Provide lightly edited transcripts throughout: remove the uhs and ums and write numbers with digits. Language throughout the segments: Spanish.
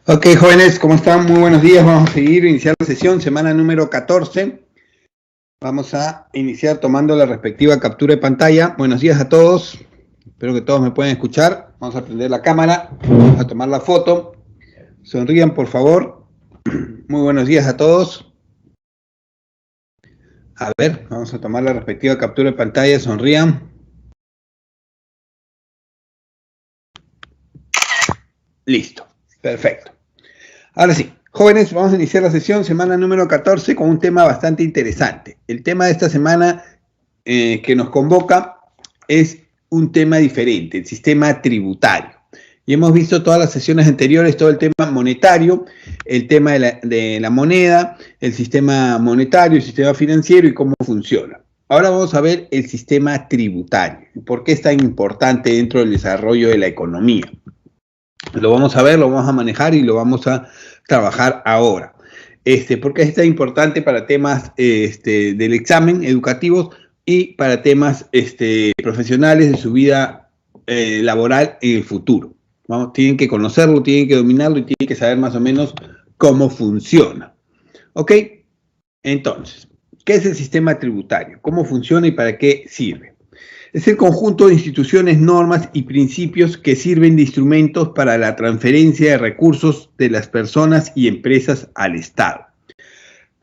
Ok, jóvenes, ¿cómo están? Muy buenos días. Vamos a seguir, iniciar la sesión, semana número 14. Vamos a iniciar tomando la respectiva captura de pantalla. Buenos días a todos. Espero que todos me puedan escuchar. Vamos a prender la cámara, vamos a tomar la foto. Sonrían, por favor. Muy buenos días a todos. A ver, vamos a tomar la respectiva captura de pantalla. Sonrían. Listo. Perfecto. Ahora sí, jóvenes, vamos a iniciar la sesión, semana número 14, con un tema bastante interesante. El tema de esta semana que nos convoca es un tema diferente, el sistema tributario. Y hemos visto todas las sesiones anteriores, todo el tema monetario, el tema de la moneda, el sistema monetario, el sistema financiero y cómo funciona. Ahora vamos a ver el sistema tributario, por qué es tan importante dentro del desarrollo de la economía. Lo vamos a ver, lo vamos a manejar y lo vamos a trabajar ahora. Porque es tan importante para temas del examen educativos y para temas profesionales de su vida laboral en el futuro. ¿Vamos? Tienen que conocerlo, tienen que dominarlo y tienen que saber más o menos cómo funciona. ¿Ok? Entonces, ¿qué es el sistema tributario? ¿Cómo funciona y para qué sirve? Es el conjunto de instituciones, normas y principios que sirven de instrumentos para la transferencia de recursos de las personas y empresas al Estado.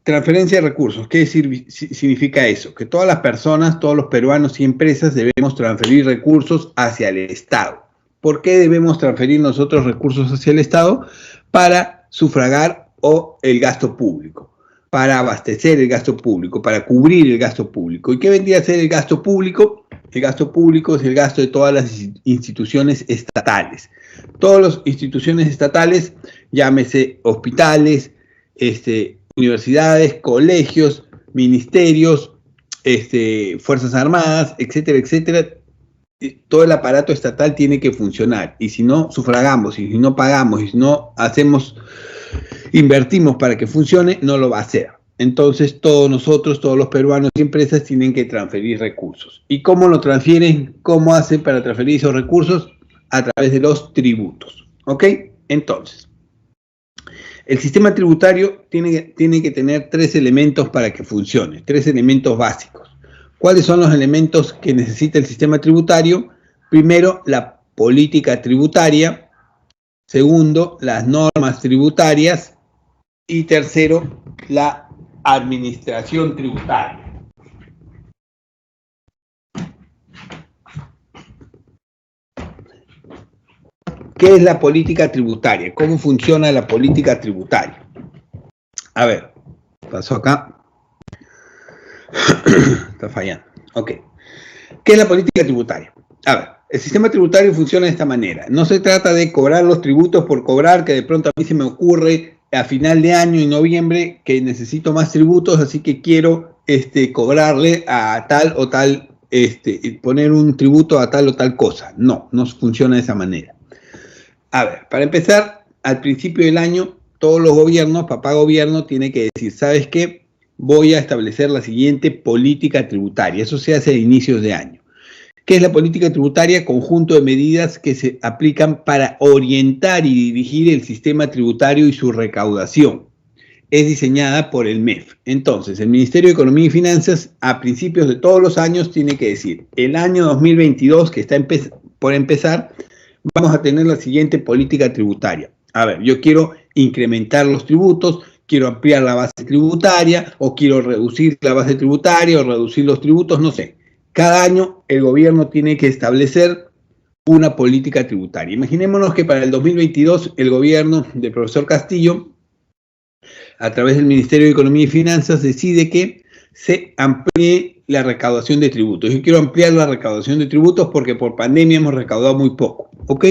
Transferencia de recursos, ¿qué significa eso? Que todas las personas, todos los peruanos y empresas debemos transferir recursos hacia el Estado. ¿Por qué debemos transferir nosotros recursos hacia el Estado? Para sufragar el gasto público, para abastecer el gasto público, para cubrir el gasto público. ¿Y qué vendría a ser el gasto público? El gasto público es el gasto de todas las instituciones estatales. Todas las instituciones estatales, llámese hospitales, universidades, colegios, ministerios, Fuerzas Armadas, etcétera, etcétera. Todo el aparato estatal tiene que funcionar. Y si no sufragamos, y si no pagamos, y si no invertimos para que funcione, no lo va a hacer. Entonces todos nosotros, todos los peruanos y empresas tienen que transferir recursos. ¿Y cómo lo transfieren? ¿Cómo hacen para transferir esos recursos? A través de los tributos. ¿Ok? Entonces, el sistema tributario tiene que tener tres elementos para que funcione, tres elementos básicos. ¿Cuáles son los elementos que necesita el sistema tributario? Primero, la política tributaria. Segundo, las normas tributarias. Y tercero, la administración tributaria. ¿Qué es la política tributaria? ¿Cómo funciona la política tributaria? A ver, pasó acá. Está fallando. Ok. ¿Qué es la política tributaria? A ver, el sistema tributario funciona de esta manera. No se trata de cobrar los tributos por cobrar, que de pronto a mí se me ocurre a final de año, en noviembre, que necesito más tributos, así que quiero cobrarle a tal o tal, poner un tributo a tal o tal cosa. No, no funciona de esa manera. A ver, para empezar, al principio del año, todos los gobiernos, papá gobierno, tiene que decir, ¿sabes qué? Voy a establecer la siguiente política tributaria. Eso se hace a inicios de año. ¿Qué es la política tributaria? Conjunto de medidas que se aplican para orientar y dirigir el sistema tributario y su recaudación. Es diseñada por el MEF. Entonces, el Ministerio de Economía y Finanzas, a principios de todos los años, tiene que decir, el año 2022, que está por empezar, vamos a tener la siguiente política tributaria. A ver, yo quiero incrementar los tributos, quiero ampliar la base tributaria, o quiero reducir la base tributaria, o reducir los tributos, no sé. Cada año el gobierno tiene que establecer una política tributaria. Imaginémonos que para el 2022 el gobierno del profesor Castillo, a través del Ministerio de Economía y Finanzas, decide que se amplíe la recaudación de tributos. Yo quiero ampliar la recaudación de tributos porque por pandemia hemos recaudado muy poco. ¿Ok?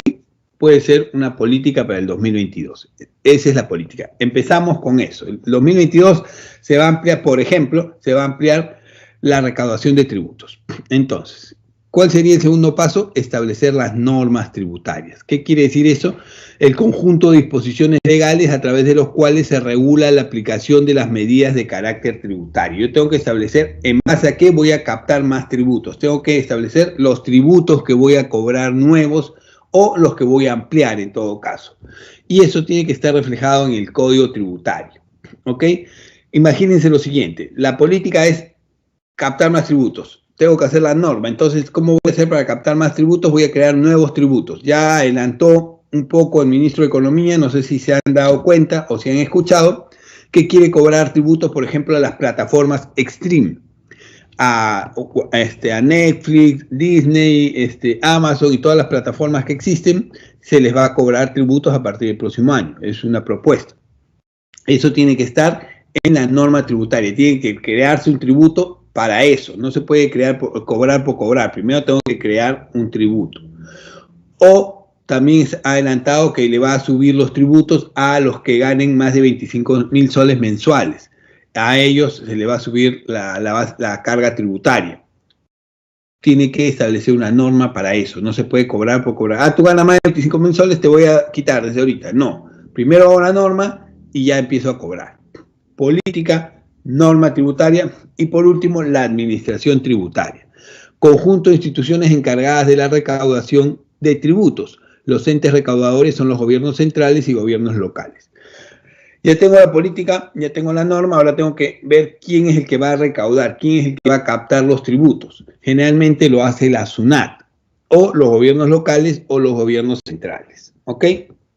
Puede ser una política para el 2022. Esa es la política. Empezamos con eso. El 2022 se va a ampliar, por ejemplo, se va a ampliar la recaudación de tributos. Entonces, ¿cuál sería el segundo paso? Establecer las normas tributarias. ¿Qué quiere decir eso? El conjunto de disposiciones legales a través de los cuales se regula la aplicación de las medidas de carácter tributario. Yo tengo que establecer en base a qué voy a captar más tributos. Tengo que establecer los tributos que voy a cobrar nuevos o los que voy a ampliar en todo caso. Y eso tiene que estar reflejado en el Código Tributario. ¿Ok? Imagínense lo siguiente, la política es captar más tributos. Tengo que hacer la norma. Entonces, ¿cómo voy a hacer para captar más tributos? Voy a crear nuevos tributos. Ya adelantó un poco el ministro de Economía, no sé si se han dado cuenta o si han escuchado, que quiere cobrar tributos, por ejemplo, a las plataformas Extreme, a Netflix, Disney, Amazon y todas las plataformas que existen, se les va a cobrar tributos a partir del próximo año. Es una propuesta. Eso tiene que estar en la norma tributaria. Tiene que crearse un tributo para eso. No se puede cobrar por cobrar. Primero tengo que crear un tributo. O también se ha adelantado que le va a subir los tributos a los que ganen más de 25.000 soles mensuales. A ellos se le va a subir la carga tributaria. Tiene que establecer una norma para eso. No se puede cobrar por cobrar. Ah, tú ganas más de 25.000 soles, te voy a quitar desde ahorita. No. Primero hago la norma y ya empiezo a cobrar. Política, norma tributaria y por último la administración tributaria. Conjunto de instituciones encargadas de la recaudación de tributos. Los entes recaudadores son los gobiernos centrales y gobiernos locales. Ya tengo la política, ya tengo la norma, ahora tengo que ver quién es el que va a recaudar, quién es el que va a captar los tributos. Generalmente lo hace la SUNAT, o los gobiernos locales o los gobiernos centrales. ¿Ok?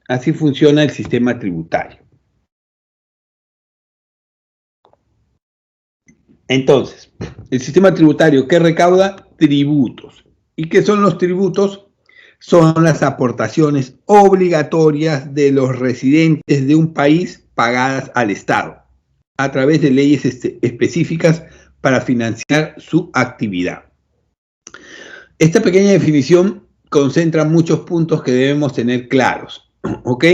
Así funciona el sistema tributario. Entonces, el sistema tributario que recauda tributos. ¿Y qué son los tributos? Son las aportaciones obligatorias de los residentes de un país pagadas al Estado a través de leyes específicas para financiar su actividad. Esta pequeña definición concentra muchos puntos que debemos tener claros, ¿ok?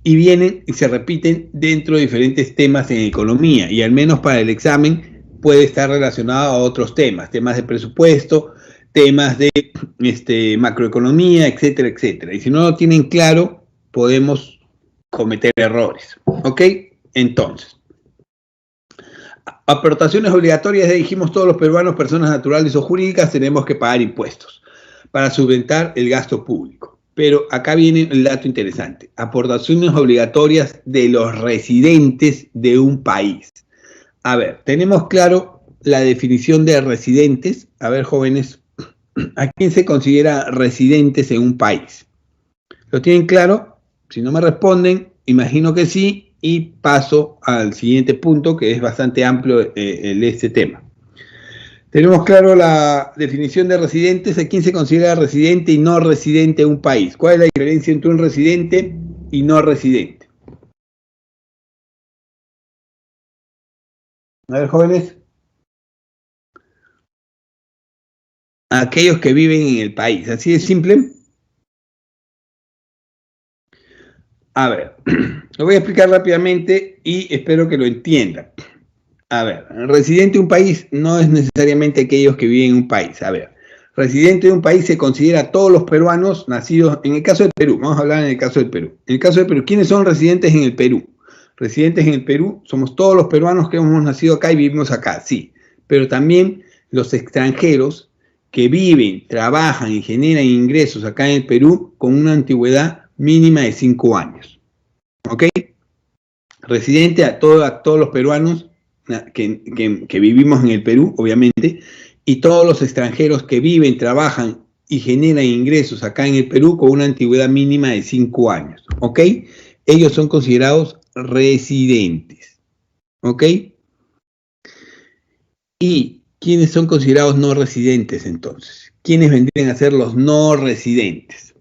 Y vienen y se repiten dentro de diferentes temas en economía y al menos para el examen puede estar relacionado a otros temas de presupuesto, temas de macroeconomía, etcétera, etcétera. Y si no lo tienen claro, podemos cometer errores. ¿Ok? Entonces, aportaciones obligatorias, ya dijimos, todos los peruanos, personas naturales o jurídicas, tenemos que pagar impuestos para subventar el gasto público. Pero acá viene el dato interesante. Aportaciones obligatorias de los residentes de un país. A ver, tenemos claro la definición de residentes. A ver, jóvenes, ¿a quién se considera residentes en un país? ¿Lo tienen claro? Si no me responden, imagino que sí, y paso al siguiente punto, que es bastante amplio este tema. Tenemos claro la definición de residentes. ¿A quién se considera residente y no residente en un país? ¿Cuál es la diferencia entre un residente y no residente? A ver, jóvenes. Aquellos que viven en el país. Así de simple. A ver, lo voy a explicar rápidamente y espero que lo entiendan. A ver, residente de un país no es necesariamente aquellos que viven en un país. A ver, residente de un país se considera a todos los peruanos nacidos, en el caso del Perú, vamos a hablar en el caso del Perú. En el caso del Perú, ¿quiénes son residentes en el Perú? Residentes en el Perú somos todos los peruanos que hemos nacido acá y vivimos acá, sí. Pero también los extranjeros que viven, trabajan y generan ingresos acá en el Perú con una antigüedad mínima de 5 años. ¿Ok? Residente a todos los peruanos que vivimos en el Perú, obviamente, y todos los extranjeros que viven, trabajan y generan ingresos acá en el Perú con una antigüedad mínima de 5 años. ¿Ok? Ellos son considerados residentes. ¿Ok? ¿Y quiénes son considerados no residentes entonces? ¿Quiénes vendrían a ser los no residentes?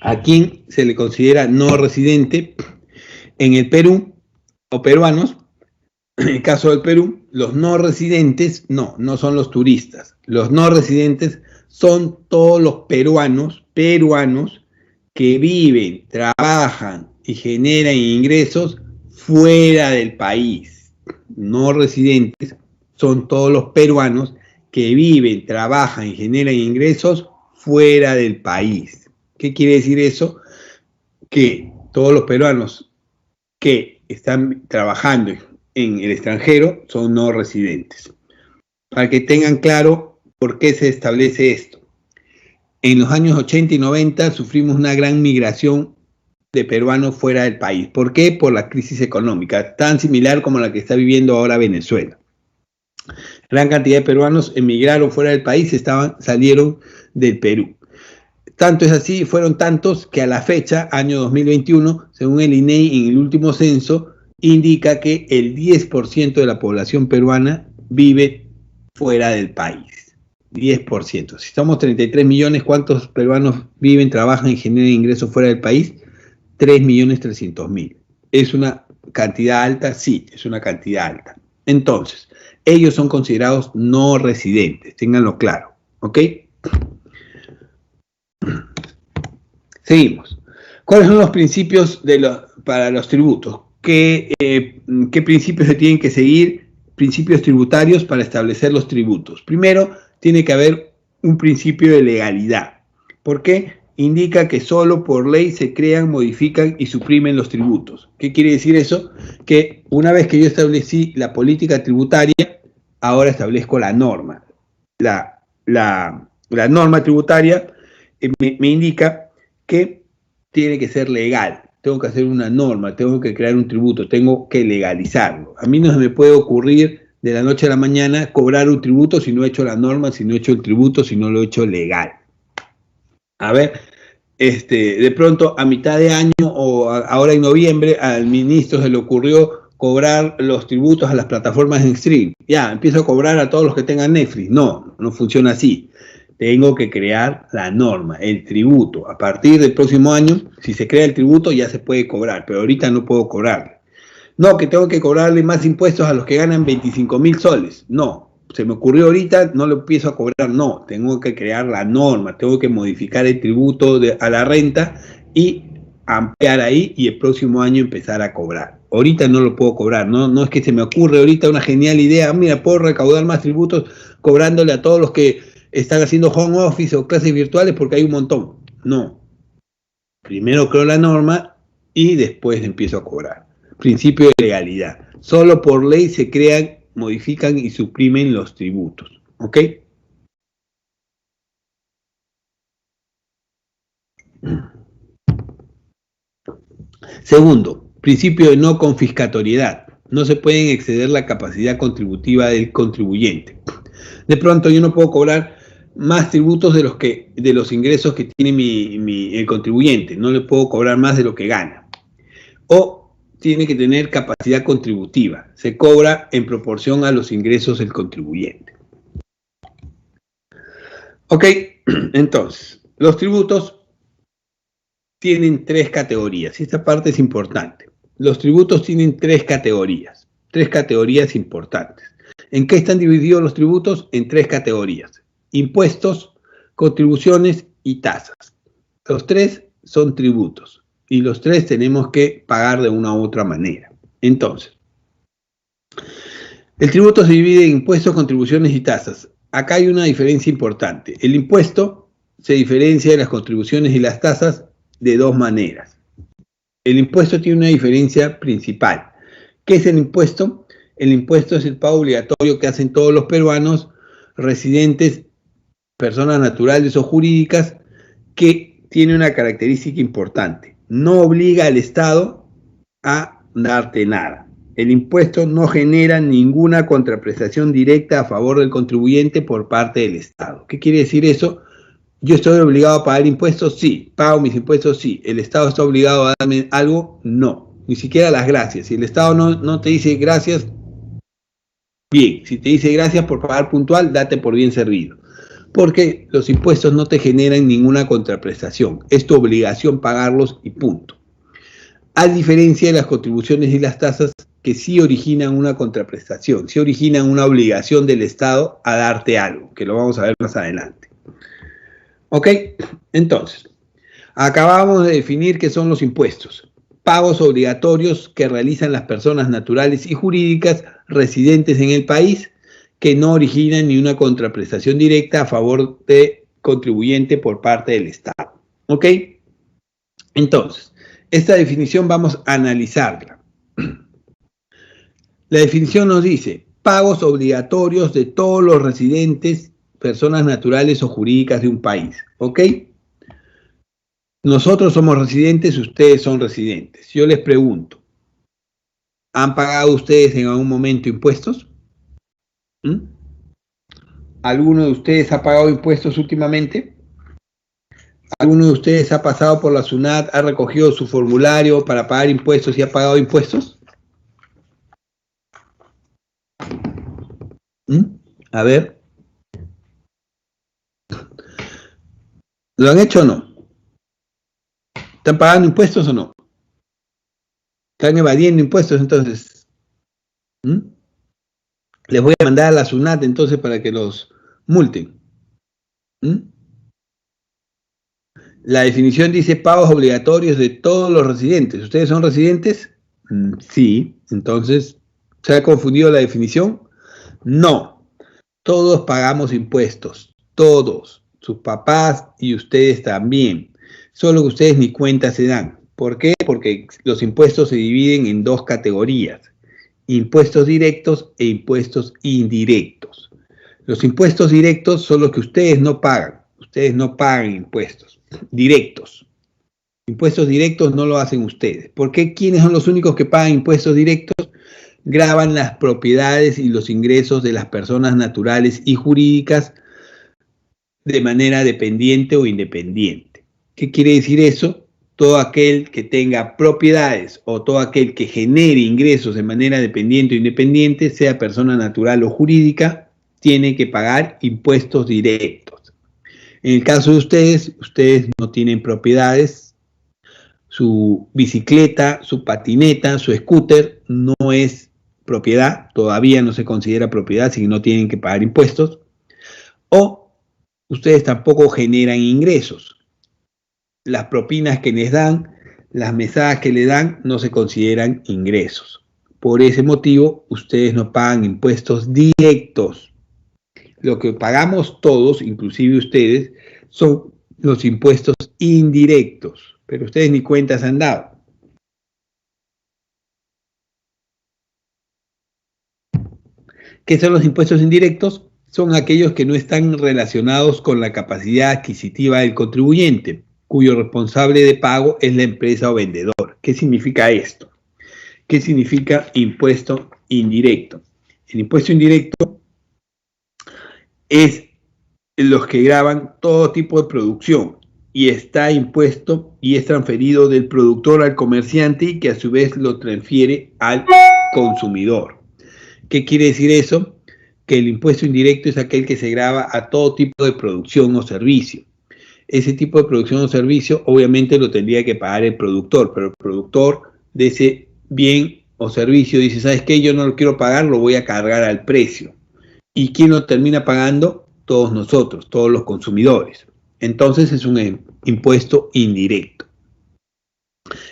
¿A quién se le considera no residente? En el Perú, o peruanos, en el caso del Perú, los no residentes, no son los turistas. Los no residentes son todos los peruanos que viven, trabajan y generan ingresos fuera del país. No residentes son todos los peruanos que viven, trabajan y generan ingresos fuera del país. ¿Qué quiere decir eso? Que todos los peruanos que están trabajando en el extranjero son no residentes. para que tengan claro por qué se establece esto. En los años 80 y 90 sufrimos una gran migración de peruanos fuera del país. ¿Por qué? Por la crisis económica, tan similar como la que está viviendo ahora Venezuela. Gran cantidad de peruanos emigraron fuera del país, salieron del Perú. Tanto es así, fueron tantos que a la fecha, año 2021, según el INEI, en el último censo, indica que el 10% de la población peruana vive fuera del país. 10%. Si somos 33 millones, ¿cuántos peruanos viven, trabajan y generan ingresos fuera del país? 3.300.000. ¿Es una cantidad alta? Sí, es una cantidad alta. Entonces, ellos son considerados no residentes, ténganlo claro, ¿ok? Seguimos. ¿Cuáles son los principios para los tributos? ¿Qué principios se tienen que seguir? Principios tributarios para establecer los tributos. Primero, tiene que haber un principio de legalidad. ¿Por qué? Indica que solo por ley se crean, modifican y suprimen los tributos. ¿Qué quiere decir eso? Que una vez que yo establecí la política tributaria, ahora establezco la norma. La norma tributaria me indica que tiene que ser legal. Tengo que hacer una norma, tengo que crear un tributo, tengo que legalizarlo. A mí no se me puede ocurrir de la noche a la mañana cobrar un tributo si no he hecho la norma, si no he hecho el tributo, si no lo he hecho legal. A ver, de pronto a mitad de año o ahora en noviembre al ministro se le ocurrió cobrar los tributos a las plataformas en stream. Ya, empiezo a cobrar a todos los que tengan Netflix. No, no funciona así. Tengo que crear la norma, el tributo. A partir del próximo año, si se crea el tributo, ya se puede cobrar, pero ahorita no puedo cobrarle. No, que tengo que cobrarle más impuestos a los que ganan 25.000 soles. No, se me ocurrió ahorita, no lo empiezo a cobrar. No, tengo que crear la norma, tengo que modificar el tributo a la renta y ampliar ahí y el próximo año empezar a cobrar. Ahorita no lo puedo cobrar, no es que se me ocurre ahorita una genial idea, mira, puedo recaudar más tributos cobrándole a todos los que están haciendo home office o clases virtuales porque hay un montón. No. Primero creo la norma y después empiezo a cobrar. Principio de legalidad. Solo por ley se crean, modifican y suprimen los tributos. ¿Ok? Segundo, principio de no confiscatoriedad. No se pueden exceder la capacidad contributiva del contribuyente. De pronto yo no puedo cobrar más tributos de los ingresos que tiene el contribuyente. No le puedo cobrar más de lo que gana. O tiene que tener capacidad contributiva. Se cobra en proporción a los ingresos del contribuyente. Ok, entonces, los tributos tienen tres categorías. Y esta parte es importante. Los tributos tienen tres categorías importantes. ¿En qué están divididos los tributos? En tres categorías. Impuestos, contribuciones y tasas. Los tres son tributos y los tres tenemos que pagar de una u otra manera. Entonces, el tributo se divide en impuestos, contribuciones y tasas. Acá hay una diferencia importante. El impuesto se diferencia de las contribuciones y las tasas de dos maneras. El impuesto tiene una diferencia principal. ¿Qué es el impuesto? El impuesto es el pago obligatorio que hacen todos los peruanos residentes, personas naturales o jurídicas, que tiene una característica importante. No obliga al Estado a darte nada. El impuesto no genera ninguna contraprestación directa a favor del contribuyente por parte del Estado. ¿Qué quiere decir eso? ¿Yo estoy obligado a pagar impuestos? Sí. ¿Pago mis impuestos? Sí. ¿El Estado está obligado a darme algo? No. Ni siquiera las gracias. Si el Estado no te dice gracias, bien. Si te dice gracias por pagar puntual, date por bien servido. Porque los impuestos no te generan ninguna contraprestación. Es tu obligación pagarlos y punto. A diferencia de las contribuciones y las tasas que sí originan una contraprestación, sí originan una obligación del Estado a darte algo, que lo vamos a ver más adelante. ¿Ok? Entonces, acabamos de definir qué son los impuestos. Pagos obligatorios que realizan las personas naturales y jurídicas residentes en el país que no originan ni una contraprestación directa a favor del contribuyente por parte del Estado. ¿Ok? Entonces, esta definición vamos a analizarla. La definición nos dice, pagos obligatorios de todos los residentes, personas naturales o jurídicas de un país, ¿ok? Nosotros somos residentes, ustedes son residentes. Yo les pregunto, ¿han pagado ustedes en algún momento impuestos? ¿Mm? ¿Alguno de ustedes ha pagado impuestos últimamente? ¿Alguno de ustedes ha pasado por la SUNAT, ha recogido su formulario para pagar impuestos y ha pagado impuestos? A ver. ¿Lo han hecho o no? ¿Están pagando impuestos o no? ¿Están evadiendo impuestos entonces? Les voy a mandar a la SUNAT entonces para que los multen. La definición dice pagos obligatorios de todos los residentes. ¿Ustedes son residentes? Sí. Entonces, ¿se ha confundido la definición? No. Todos pagamos impuestos. Todos. Sus papás y ustedes también. Solo que ustedes ni cuenta se dan. ¿Por qué? Porque los impuestos se dividen en dos categorías. Impuestos directos e impuestos indirectos. Los impuestos directos son los que ustedes no pagan. Ustedes no pagan impuestos directos. Impuestos directos no lo hacen ustedes. ¿Por qué? ¿Quiénes son los únicos que pagan impuestos directos? Gravan las propiedades y los ingresos de las personas naturales y jurídicas de manera dependiente o independiente. ¿Qué quiere decir eso? Todo aquel que tenga propiedades o todo aquel que genere ingresos de manera dependiente o independiente, sea persona natural o jurídica, tiene que pagar impuestos directos. En el caso de ustedes no tienen propiedades. Su bicicleta, su patineta, su scooter no es propiedad, todavía no se considera propiedad, así que no tienen que pagar impuestos. O ustedes tampoco generan ingresos. Las propinas que les dan, las mesadas que le dan, no se consideran ingresos. Por ese motivo, ustedes no pagan impuestos directos. Lo que pagamos todos, inclusive ustedes, son los impuestos indirectos. Pero ustedes ni cuentas han dado. ¿Qué son los impuestos indirectos? Son aquellos que no están relacionados con la capacidad adquisitiva del contribuyente, cuyo responsable de pago es la empresa o vendedor. ¿Qué significa esto? ¿Qué significa impuesto indirecto? El impuesto indirecto es los que gravan todo tipo de producción y está impuesto y es transferido del productor al comerciante y que a su vez lo transfiere al consumidor. ¿Qué quiere decir eso? Que el impuesto indirecto es aquel que se grava a todo tipo de producción o servicio. Ese tipo de producción o servicio obviamente lo tendría que pagar el productor, pero el productor de ese bien o servicio dice, ¿sabes qué? Yo no lo quiero pagar, lo voy a cargar al precio. ¿Y quién lo termina pagando? Todos nosotros, todos los consumidores. Entonces es un impuesto indirecto.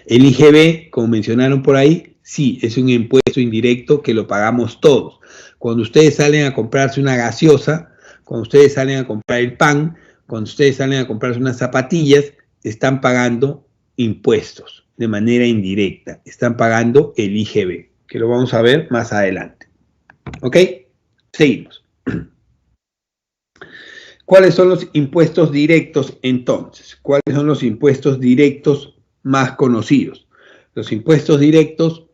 El IGB, como mencionaron por ahí, sí, es un impuesto indirecto que lo pagamos todos. Cuando ustedes salen a comprarse una gaseosa, cuando ustedes salen a comprar el pan, cuando ustedes salen a comprarse unas zapatillas, están pagando impuestos de manera indirecta. Están pagando el IGB, que lo vamos a ver más adelante. ¿Ok? Seguimos. ¿Cuáles son los impuestos directos entonces? ¿Cuáles son los impuestos directos más conocidos? Los impuestos directos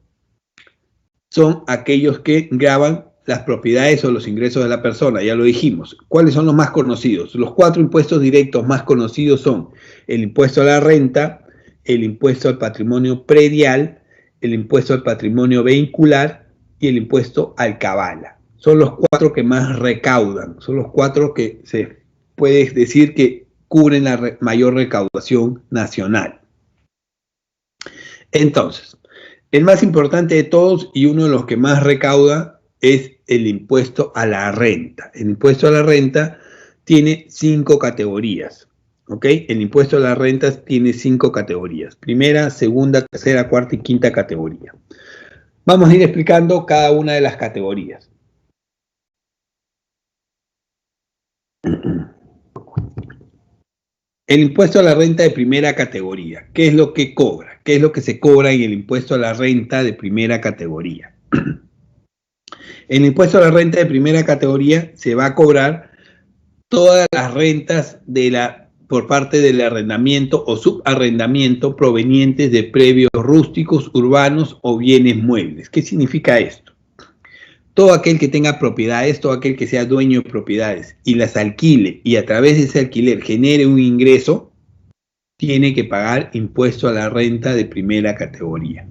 son aquellos que gravan las propiedades o los ingresos de la persona, ya lo dijimos. ¿Cuáles son los más conocidos? Los 4 impuestos directos más conocidos son el impuesto a la renta, el impuesto al patrimonio predial, el impuesto al patrimonio vehicular y el impuesto al cabala. Son los 4 que más recaudan, son los 4 que se puede decir que cubren la mayor recaudación nacional. Entonces, el más importante de todos y uno de los que más recauda es el impuesto a la renta. El impuesto a la renta tiene 5 categorías. ¿Ok? El impuesto a la renta tiene 5 categorías. Primera, segunda, tercera, cuarta y quinta categoría. Vamos a ir explicando cada una de las categorías. El impuesto a la renta de primera categoría. ¿Qué es lo que cobra? ¿Qué es lo que se cobra en el impuesto a la renta de primera categoría? En el impuesto a la renta de primera categoría se va a cobrar todas las rentas por parte del arrendamiento o subarrendamiento provenientes de predios rústicos, urbanos o bienes muebles. ¿Qué significa esto? Todo aquel que tenga propiedades, todo aquel que sea dueño de propiedades y las alquile y a través de ese alquiler genere un ingreso, tiene que pagar impuesto a la renta de primera categoría.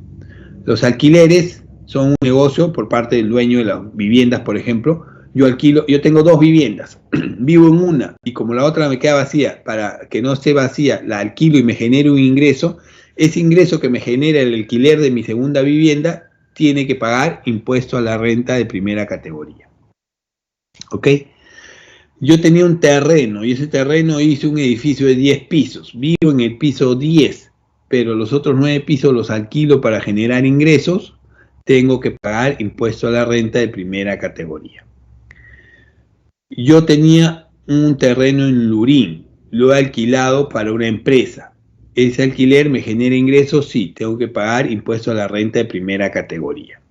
Los alquileres son un negocio por parte del dueño de las viviendas, por ejemplo. Yo tengo 2 viviendas, vivo en una y como la otra me queda vacía, para que no esté vacía, la alquilo y me genere un ingreso. Ese ingreso que me genera el alquiler de mi segunda vivienda tiene que pagar impuesto a la renta de primera categoría. ¿Ok? Yo tenía un terreno y ese terreno hice un edificio de 10 pisos. Vivo en el piso 10, pero los otros 9 pisos los alquilo para generar ingresos. Tengo que pagar impuesto a la renta de primera categoría. Yo tenía un terreno en Lurín, lo he alquilado para una empresa. Ese alquiler me genera ingresos, sí, tengo que pagar impuesto a la renta de primera categoría.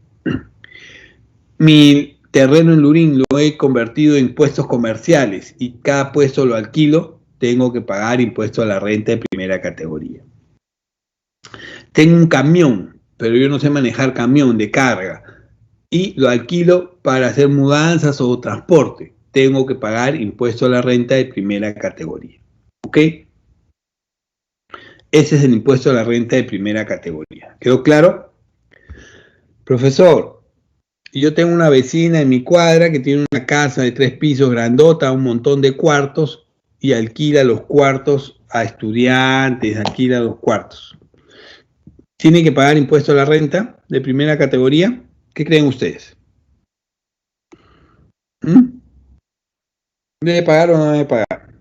Mi terreno en Lurín lo he convertido en puestos comerciales y cada puesto lo alquilo, tengo que pagar impuesto a la renta de primera categoría. Tengo un camión, pero yo no sé manejar camión de carga y lo alquilo para hacer mudanzas o transporte. Tengo que pagar impuesto a la renta de primera categoría. ¿Ok? Ese es el impuesto a la renta de primera categoría. ¿Quedó claro? Profesor, yo tengo una vecina en mi cuadra que tiene una casa de 3 pisos grandota, un montón de cuartos y alquila los cuartos a estudiantes, alquila los cuartos. ¿Tiene que pagar impuesto a la renta de primera categoría? ¿Qué creen ustedes? ¿Debe pagar o no debe pagar?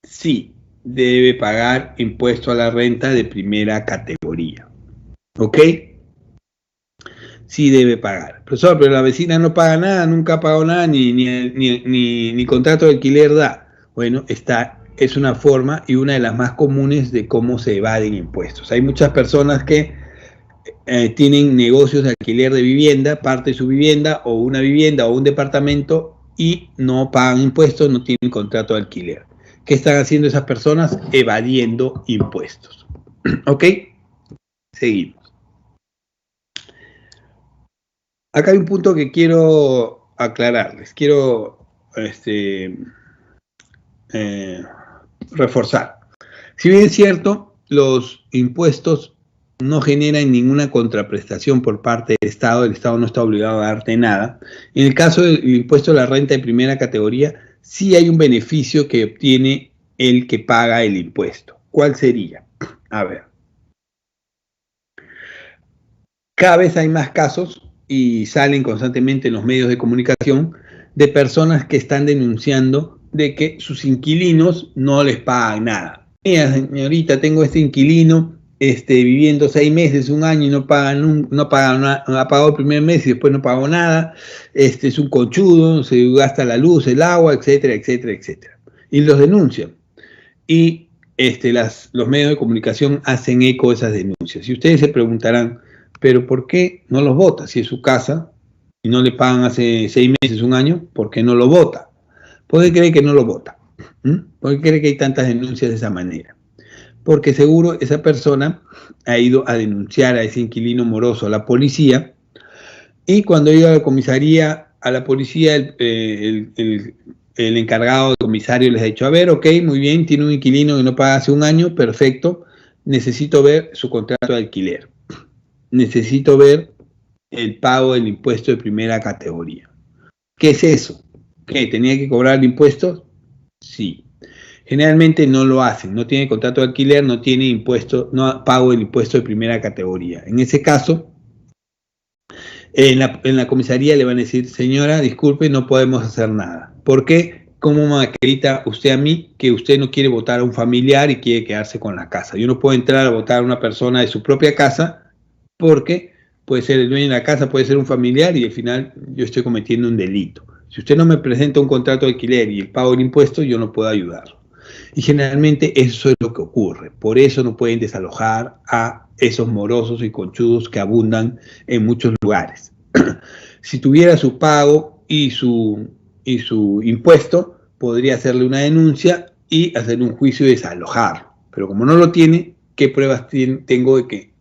Sí, debe pagar impuesto a la renta de primera categoría. ¿Ok? Sí debe pagar. Profesor, pero la vecina no paga nada, nunca ha pagado nada, ni contrato de alquiler da. Bueno, es una forma y una de las más comunes de cómo se evaden impuestos. Hay muchas personas que tienen negocios de alquiler de vivienda, parte de su vivienda o una vivienda o un departamento y no pagan impuestos, no tienen contrato de alquiler. ¿Qué están haciendo esas personas? Evadiendo impuestos. ¿Ok? Seguimos. Acá hay un punto que quiero aclararles, quiero reforzar. Si bien es cierto, los impuestos no generan ninguna contraprestación por parte del Estado no está obligado a darte nada. En el caso del impuesto a la renta de primera categoría, sí hay un beneficio que obtiene el que paga el impuesto. ¿Cuál sería? A ver. Cada vez hay más casos y salen constantemente en los medios de comunicación de personas que están denunciando de que sus inquilinos no les pagan nada. Mira, señorita, tengo este inquilino viviendo 6 meses, un año y no paga nada, no ha pagado el primer mes y después no pagó nada, es un conchudo, se gasta la luz, el agua, etcétera, etcétera, etcétera. Y los denuncian. Y los medios de comunicación hacen eco de esas denuncias. Y ustedes se preguntarán, pero ¿por qué no los vota? Si es su casa y no le pagan hace 6 meses, un año, ¿por qué no lo vota? ¿Por qué cree que no lo vota? ¿Por qué cree que hay tantas denuncias de esa manera? Porque seguro esa persona ha ido a denunciar a ese inquilino moroso a la policía y cuando iba a la comisaría, a la policía, el encargado, el comisario les ha dicho, a ver, ok, muy bien, tiene un inquilino que no paga hace un año, perfecto, necesito ver su contrato de alquiler. Necesito ver el pago del impuesto de primera categoría. ¿Qué es eso? ¿Qué? ¿Tenía que cobrar el impuesto? Sí. Generalmente no lo hacen, no tiene contrato de alquiler, no tiene impuesto, no pago el impuesto de primera categoría. En ese caso, en la comisaría le van a decir, señora, disculpe, no podemos hacer nada. ¿Por qué? ¿Cómo me acredita usted a mí que usted no quiere votar a un familiar y quiere quedarse con la casa? Yo no puedo entrar a votar a una persona de su propia casa porque puede ser el dueño de la casa, puede ser un familiar y al final yo estoy cometiendo un delito. Si usted no me presenta un contrato de alquiler y el pago del impuesto, yo no puedo ayudarlo. Y generalmente eso es lo que ocurre. Por eso no pueden desalojar a esos morosos y conchudos que abundan en muchos lugares. Si tuviera su pago y su impuesto, podría hacerle una denuncia y hacer un juicio y desalojarlo. Pero como no lo tiene, ¿qué pruebas tengo de que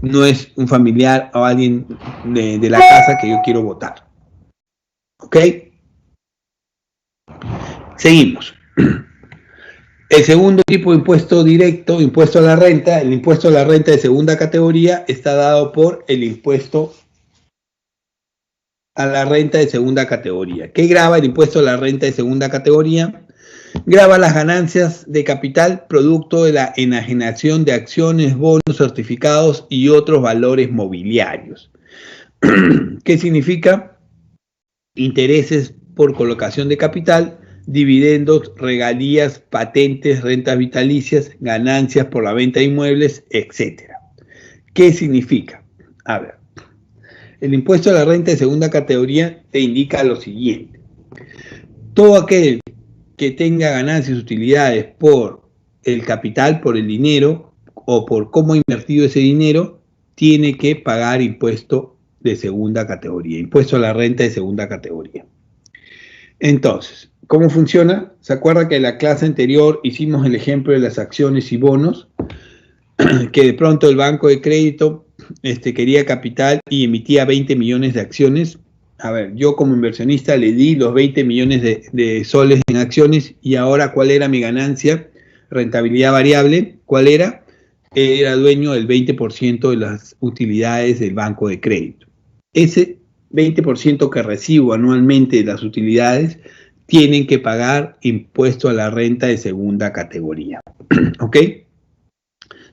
no es un familiar o alguien de la casa que yo quiero votar? ¿Ok? Seguimos. El segundo tipo de impuesto directo, impuesto a la renta, el impuesto a la renta de segunda categoría está dado por el impuesto a la renta de segunda categoría. ¿Qué grava el impuesto a la renta de segunda categoría? Grava las ganancias de capital producto de la enajenación de acciones, bonos, certificados y otros valores mobiliarios. ¿Qué significa? Intereses por colocación de capital, dividendos, regalías, patentes, rentas vitalicias, ganancias por la venta de inmuebles, etc. ¿Qué significa? A ver, el impuesto a la renta de segunda categoría te indica lo siguiente. Todo aquel que tenga ganancias y utilidades por el capital, por el dinero o por cómo ha invertido ese dinero, tiene que pagar impuesto de segunda categoría, impuesto a la renta de segunda categoría. Entonces, ¿cómo funciona? ¿Se acuerda que en la clase anterior hicimos el ejemplo de las acciones y bonos? Que de pronto el banco de crédito quería capital y emitía 20 millones de acciones. A ver, yo como inversionista le di los 20 millones de soles en acciones y ahora ¿cuál era mi ganancia? Rentabilidad variable, ¿cuál era? Era dueño del 20% de las utilidades del banco de crédito. Ese 20% que recibo anualmente de las utilidades tienen que pagar impuesto a la renta de segunda categoría. ¿Ok?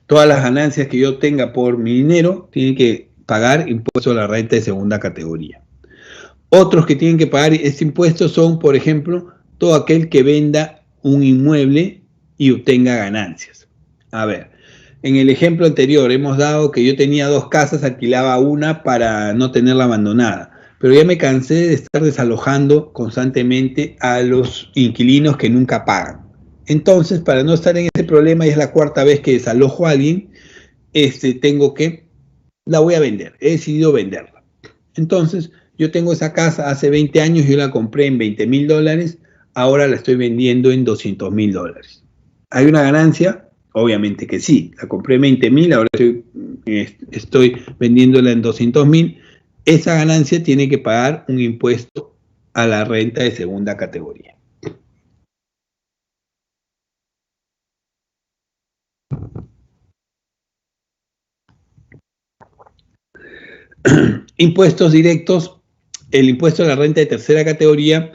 Todas las ganancias que yo tenga por mi dinero tienen que pagar impuesto a la renta de segunda categoría. Otros que tienen que pagar este impuesto son, por ejemplo, todo aquel que venda un inmueble y obtenga ganancias. A ver, en el ejemplo anterior hemos dado que yo tenía 2 casas, alquilaba una para no tenerla abandonada, pero ya me cansé de estar desalojando constantemente a los inquilinos que nunca pagan. Entonces, para no estar en ese problema, y es la 4ª vez que desalojo a alguien, la voy a vender, he decidido venderla. Entonces, yo tengo esa casa hace 20 años, yo la compré en $20,000, ahora la estoy vendiendo en $200,000. ¿Hay una ganancia? Obviamente que sí, la compré en 20,000, ahora estoy vendiéndola en 200,000. Esa ganancia tiene que pagar un impuesto a la renta de segunda categoría. Impuestos directos. El impuesto a la renta de tercera categoría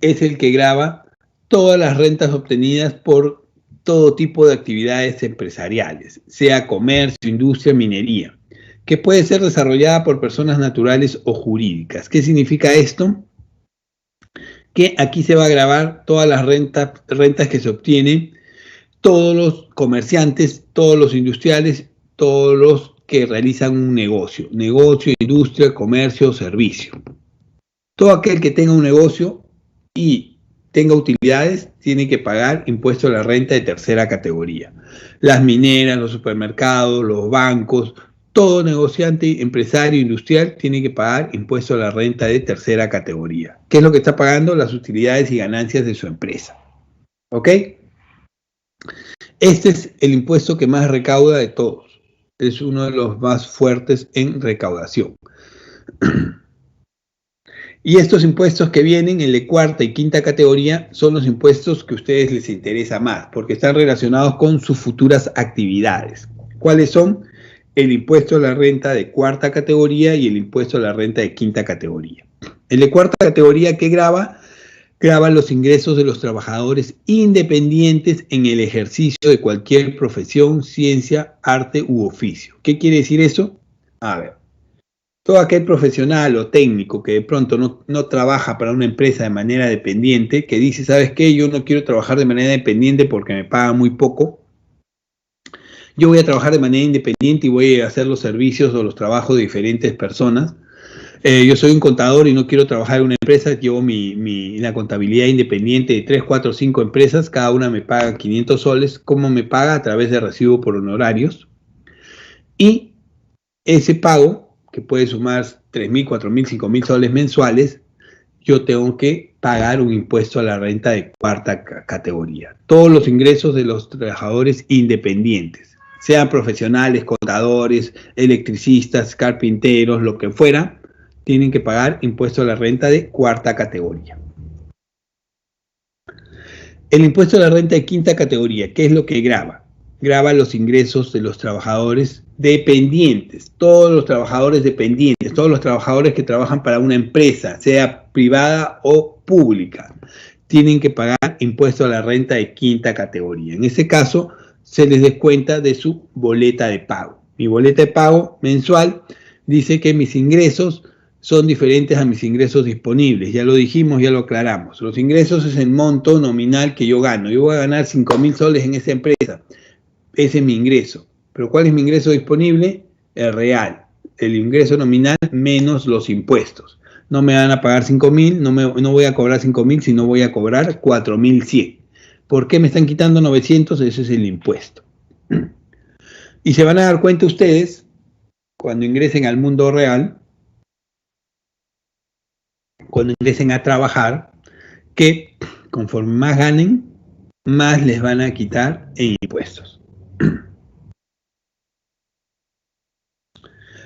es el que grava todas las rentas obtenidas por todo tipo de actividades empresariales, sea comercio, industria, minería, que puede ser desarrollada por personas naturales o jurídicas. ¿Qué significa esto? Que aquí se va a gravar todas las rentas que se obtienen, todos los comerciantes, todos los industriales, todos los que realizan un negocio, industria, comercio, servicio. Todo aquel que tenga un negocio y tenga utilidades tiene que pagar impuesto a la renta de tercera categoría. Las mineras, los supermercados, los bancos, todo negociante, empresario, industrial tiene que pagar impuesto a la renta de tercera categoría. ¿Qué es lo que está pagando? Las utilidades y ganancias de su empresa. ¿Ok? Este es el impuesto que más recauda de todos. Es uno de los más fuertes en recaudación. Y estos impuestos que vienen en la 4ª y 5ª categoría son los impuestos que a ustedes les interesa más, porque están relacionados con sus futuras actividades. ¿Cuáles son? El impuesto a la renta de 4ª categoría y el impuesto a la renta de 5ª categoría. En la 4ª categoría, ¿qué grava? Grava los ingresos de los trabajadores independientes en el ejercicio de cualquier profesión, ciencia, arte u oficio. ¿Qué quiere decir eso? A ver. Todo aquel profesional o técnico que de pronto no trabaja para una empresa de manera dependiente, que dice, ¿sabes qué? Yo no quiero trabajar de manera dependiente porque me pagan muy poco. Yo voy a trabajar de manera independiente y voy a hacer los servicios o los trabajos de diferentes personas. Yo soy un contador y no quiero trabajar en una empresa, llevo la contabilidad independiente de 3, 4, 5 empresas, cada una me paga 500 soles, ¿cómo me paga? A través de recibo por honorarios. Y ese pago, que puede sumar 3.000, 4.000, 5.000 soles mensuales, yo tengo que pagar un impuesto a la renta de cuarta categoría. Todos los ingresos de los trabajadores independientes, sean profesionales, contadores, electricistas, carpinteros, lo que fuera, tienen que pagar impuesto a la renta de cuarta categoría. El impuesto a la renta de quinta categoría, ¿qué es lo que grava? Grava los ingresos de los trabajadores dependientes, todos los trabajadores dependientes, todos los trabajadores que trabajan para una empresa, sea privada o pública, tienen que pagar impuesto a la renta de quinta categoría. En ese caso, se les descuenta de su boleta de pago. Mi boleta de pago mensual dice que mis ingresos son diferentes a mis ingresos disponibles. Ya lo dijimos, ya lo aclaramos. Los ingresos es el monto nominal que yo gano. Yo voy a ganar 5.000 soles en esa empresa. Ese es mi ingreso. ¿Pero cuál es mi ingreso disponible? El real. El ingreso nominal menos los impuestos. No me van a pagar 5.000, no voy a cobrar 5.000, sino voy a cobrar 4.100. ¿Por qué me están quitando 900? Ese es el impuesto. Y se van a dar cuenta ustedes, cuando ingresen al mundo real, cuando ingresen a trabajar, que conforme más ganen, más les van a quitar en impuestos.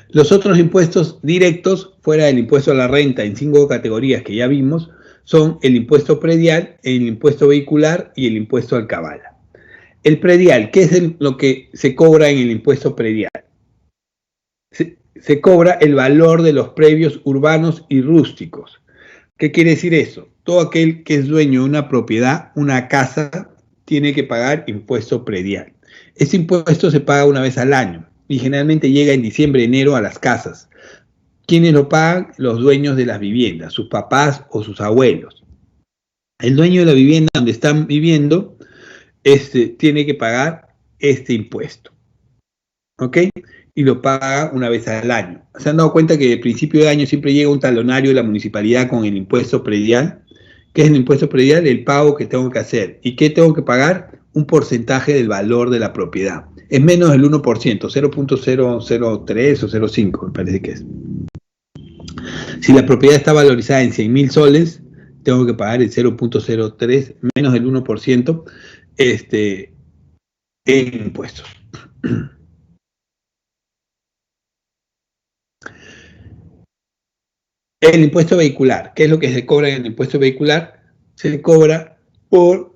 Los otros impuestos directos, fuera del impuesto a la renta en 5 categorías que ya vimos, son el impuesto predial, el impuesto vehicular y el impuesto alcabala. El predial, ¿qué es lo que se cobra en el impuesto predial? Se cobra el valor de los predios urbanos y rústicos. ¿Qué quiere decir eso? Todo aquel que es dueño de una propiedad, una casa, tiene que pagar impuesto predial. Ese impuesto se paga una vez al año y generalmente llega en diciembre, enero a las casas. ¿Quiénes lo pagan? Los dueños de las viviendas, sus papás o sus abuelos. El dueño de la vivienda donde están viviendo tiene que pagar este impuesto. ¿Ok? Y lo paga una vez al año. ¿Se han dado cuenta que al principio de año siempre llega un talonario de la municipalidad con el impuesto predial? ¿Qué es el impuesto predial? El pago que tengo que hacer. ¿Y qué tengo que pagar? Un porcentaje del valor de la propiedad. Es menos del 1%, 0.003 o 0.5 me parece que es. Si la propiedad está valorizada en 100.000 soles, tengo que pagar el 0.03, menos del 1%, en impuestos. El impuesto vehicular, ¿qué es lo que se cobra en el impuesto vehicular? Se cobra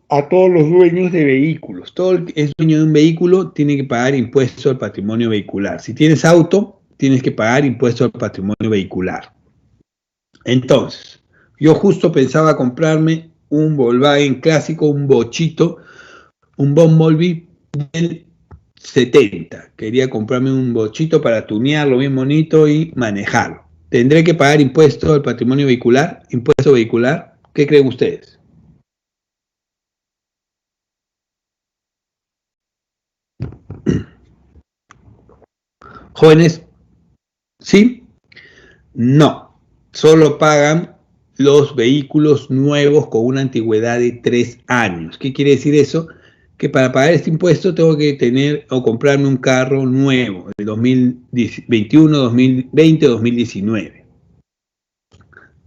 a todos los dueños de vehículos. Todo el que es dueño de un vehículo tiene que pagar impuesto al patrimonio vehicular. Si tienes auto, tienes que pagar impuesto al patrimonio vehicular. Entonces, yo justo pensaba comprarme un Volkswagen clásico, un bochito, un Bumblebee del 70. Quería comprarme un bochito para tunearlo bien bonito y manejarlo. ¿Tendré que pagar impuesto al patrimonio vehicular? ¿Impuesto vehicular? ¿Qué creen ustedes? Jóvenes, ¿sí? No. Solo pagan los vehículos nuevos con una antigüedad de 3 años. ¿Qué quiere decir eso? Que para pagar este impuesto tengo que tener o comprarme un carro nuevo de 2021, 2020 o 2019.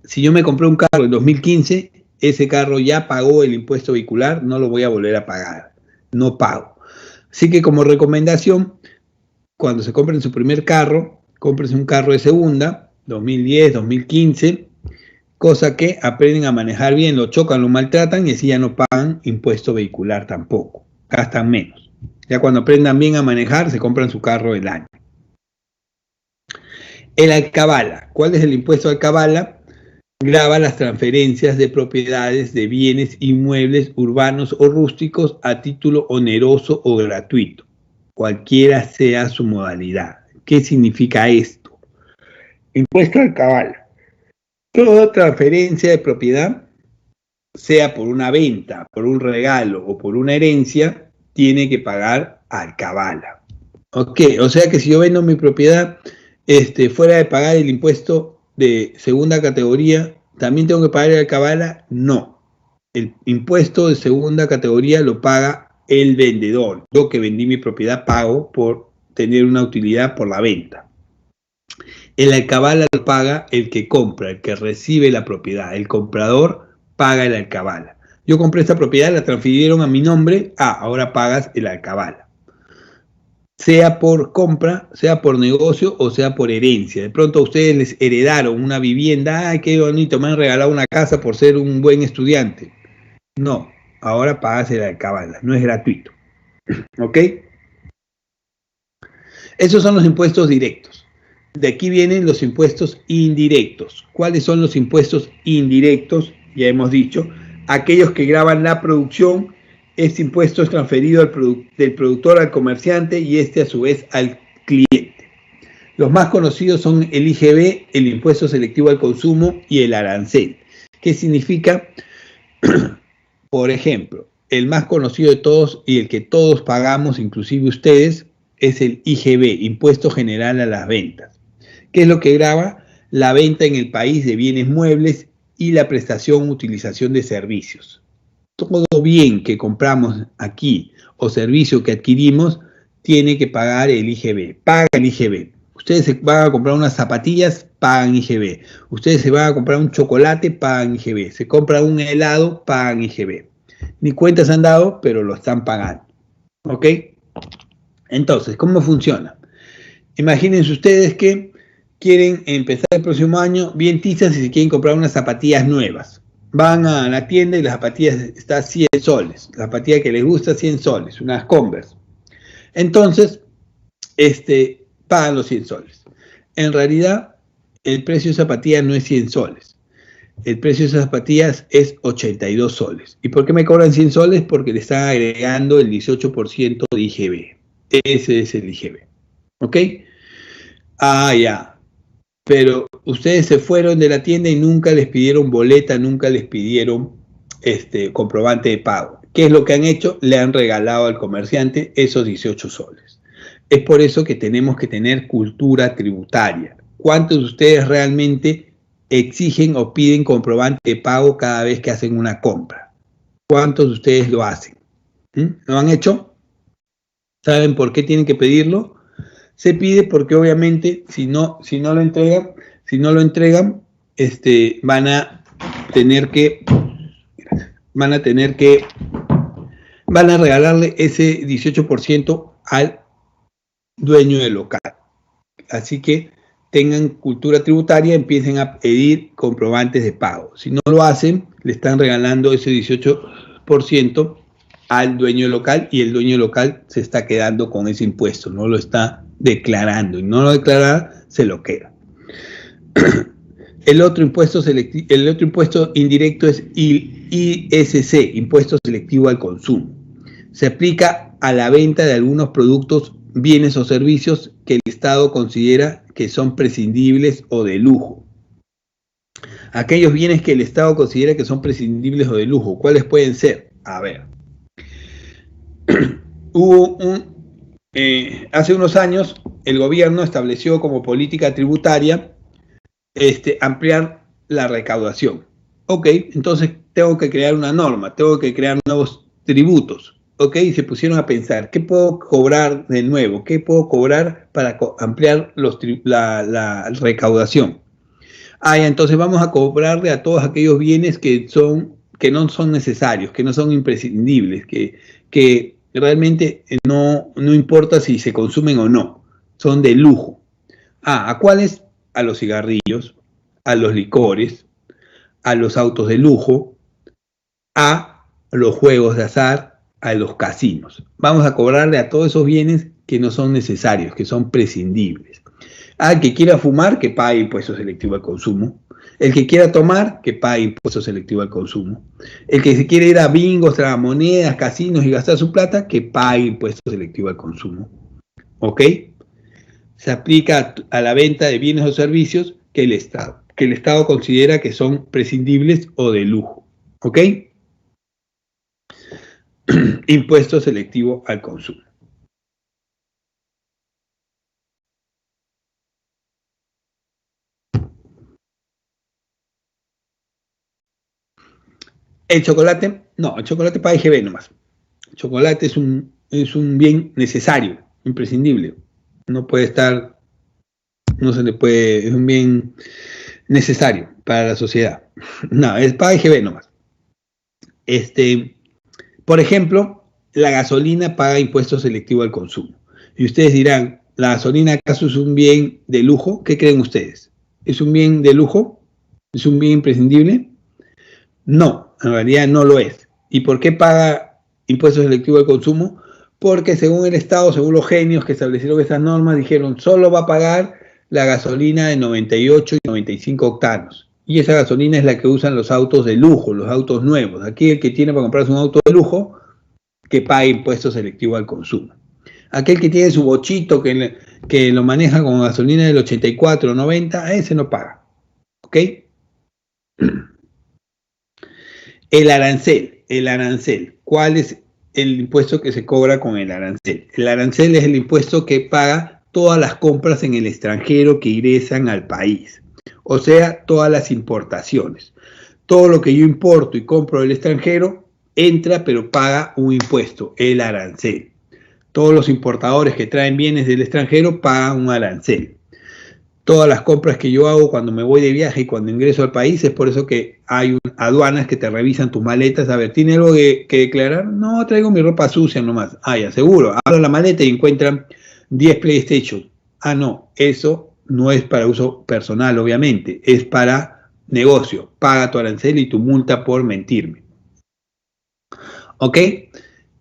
Si yo me compré un carro en 2015, ese carro ya pagó el impuesto vehicular, no lo voy a volver a pagar. No pago. Así que como recomendación, cuando se compren su primer carro, cómprense un carro de segunda, 2010, 2015, cosa que aprenden a manejar bien, lo chocan, lo maltratan y así ya no pagan impuesto vehicular tampoco, gastan menos. Ya cuando aprendan bien a manejar, se compran su carro del año. El alcabala, ¿cuál es el impuesto alcabala? Grava las transferencias de propiedades de bienes inmuebles urbanos o rústicos a título oneroso o gratuito, cualquiera sea su modalidad. ¿Qué significa esto? Impuesto alcabala. Toda transferencia de propiedad, sea por una venta, por un regalo o por una herencia, tiene que pagar alcabala. Ok, o sea que si yo vendo mi propiedad fuera de pagar el impuesto de segunda categoría, ¿también tengo que pagar el alcabala? No. El impuesto de segunda categoría lo paga el vendedor. Yo que vendí mi propiedad pago por tener una utilidad por la venta. El alcabala lo paga el que compra, el que recibe la propiedad. El comprador paga el alcabala. Yo compré esta propiedad, la transfirieron a mi nombre, ahora pagas el alcabala. Sea por compra, sea por negocio o sea por herencia. De pronto a ustedes les heredaron una vivienda, ¡ay, qué bonito! Me han regalado una casa por ser un buen estudiante. No, ahora pagas el alcabala, no es gratuito. ¿Ok? Esos son los impuestos directos. De aquí vienen los impuestos indirectos. ¿Cuáles son los impuestos indirectos? Ya hemos dicho, aquellos que gravan la producción. Este impuesto es transferido del productor al comerciante y este a su vez al cliente. Los más conocidos son el IGB, el impuesto selectivo al consumo y el arancel. ¿Qué significa? Por ejemplo, el más conocido de todos y el que todos pagamos, inclusive ustedes, es el IGB, Impuesto General a las Ventas. ¿Qué es lo que grava? La venta en el país de bienes muebles y la prestación o utilización de servicios. Todo bien que compramos aquí o servicio que adquirimos tiene que pagar el IGB. Paga el IGB. Ustedes se van a comprar unas zapatillas, pagan IGB. Ustedes se van a comprar un chocolate, pagan IGB. Se compran un helado, pagan IGB. Ni cuentas han dado, pero lo están pagando. ¿Ok? Entonces, ¿cómo funciona? Imagínense ustedes que quieren empezar el próximo año bien tizas y se quieren comprar unas zapatillas nuevas. Van a la tienda y las zapatillas están 100 soles. La zapatilla que les gusta, 100 soles, unas Converse. Entonces, pagan los 100 soles. En realidad, el precio de zapatilla no es 100 soles. El precio de esas zapatillas es 82 soles. ¿Y por qué me cobran 100 soles? Porque le están agregando el 18% de IGB. Ese es el IGB. ¿Ok? Ya. Pero ustedes se fueron de la tienda y nunca les pidieron boleta, nunca les pidieron comprobante de pago. ¿Qué es lo que han hecho? Le han regalado al comerciante esos 18 soles. Es por eso que tenemos que tener cultura tributaria. ¿Cuántos de ustedes realmente exigen o piden comprobante de pago cada vez que hacen una compra? ¿Cuántos de ustedes lo hacen? ¿Lo han hecho? ¿Saben por qué tienen que pedirlo? Se pide porque obviamente si no lo entregan, van a regalarle ese 18% al dueño del local. Así que tengan cultura tributaria, empiecen a pedir comprobantes de pago. Si no lo hacen, le están regalando ese 18% al dueño del local y el dueño del local se está quedando con ese impuesto, no lo está declarando y no lo declara, se lo queda. El otro impuesto indirecto es ISC, Impuesto Selectivo al Consumo. Se aplica a la venta de algunos productos, bienes o servicios que el Estado considera que son prescindibles o de lujo. Aquellos bienes que el Estado considera que son prescindibles o de lujo, ¿cuáles pueden ser? A ver. Hace unos años el gobierno estableció como política tributaria ampliar la recaudación. Ok, entonces tengo que crear una norma, tengo que crear nuevos tributos. Ok, y se pusieron a pensar, ¿qué puedo cobrar de nuevo? ¿Qué puedo cobrar para ampliar la recaudación? Entonces vamos a cobrarle a todos aquellos bienes que no son necesarios, que no son imprescindibles, que realmente no importa si se consumen o no, son de lujo. ¿A cuáles? A los cigarrillos, a los licores, a los autos de lujo, a los juegos de azar, a los casinos. Vamos a cobrarle a todos esos bienes que no son necesarios, que son prescindibles. Al que quiera fumar, que pague impuesto selectivo al consumo. El que quiera tomar, que pague impuesto selectivo al consumo. El que se quiere ir a bingos, tragamonedas, casinos y gastar su plata, que pague impuesto selectivo al consumo. ¿Ok? Se aplica a la venta de bienes o servicios que el Estado considera que son prescindibles o de lujo. ¿Ok? Impuesto selectivo al consumo. El chocolate, no, el chocolate paga IGB nomás. El chocolate es un bien necesario, imprescindible. No puede estar no se le puede, es un bien necesario para la sociedad. No, es paga IGB nomás. Por ejemplo, la gasolina paga impuesto selectivo al consumo. Y ustedes dirán, ¿la gasolina acaso es un bien de lujo? ¿Qué creen ustedes? ¿Es un bien de lujo? ¿Es un bien imprescindible? No, en realidad no lo es. ¿Y por qué paga impuesto selectivo al consumo? Porque según el Estado, según los genios que establecieron esas normas, dijeron solo va a pagar la gasolina de 98 y 95 octanos. Y esa gasolina es la que usan los autos de lujo, los autos nuevos. Aquí el que tiene para comprarse un auto de lujo, que pague impuesto selectivo al consumo. Aquel que tiene su bochito, que lo maneja con gasolina del 84 o 90, ese no paga. ¿Ok? El arancel. ¿Cuál es el impuesto que se cobra con el arancel? El arancel es el impuesto que paga todas las compras en el extranjero que ingresan al país. O sea, todas las importaciones. Todo lo que yo importo y compro del extranjero entra, pero paga un impuesto, el arancel. Todos los importadores que traen bienes del extranjero pagan un arancel. Todas las compras que yo hago cuando me voy de viaje y cuando ingreso al país, es por eso que hay aduanas que te revisan tus maletas. A ver, ¿tiene algo que declarar? No, traigo mi ropa sucia nomás. Ah, ya, seguro. Abro la maleta y encuentran 10 PlayStation. Ah, no, eso no es para uso personal, obviamente. Es para negocio. Paga tu arancel y tu multa por mentirme. ¿Ok?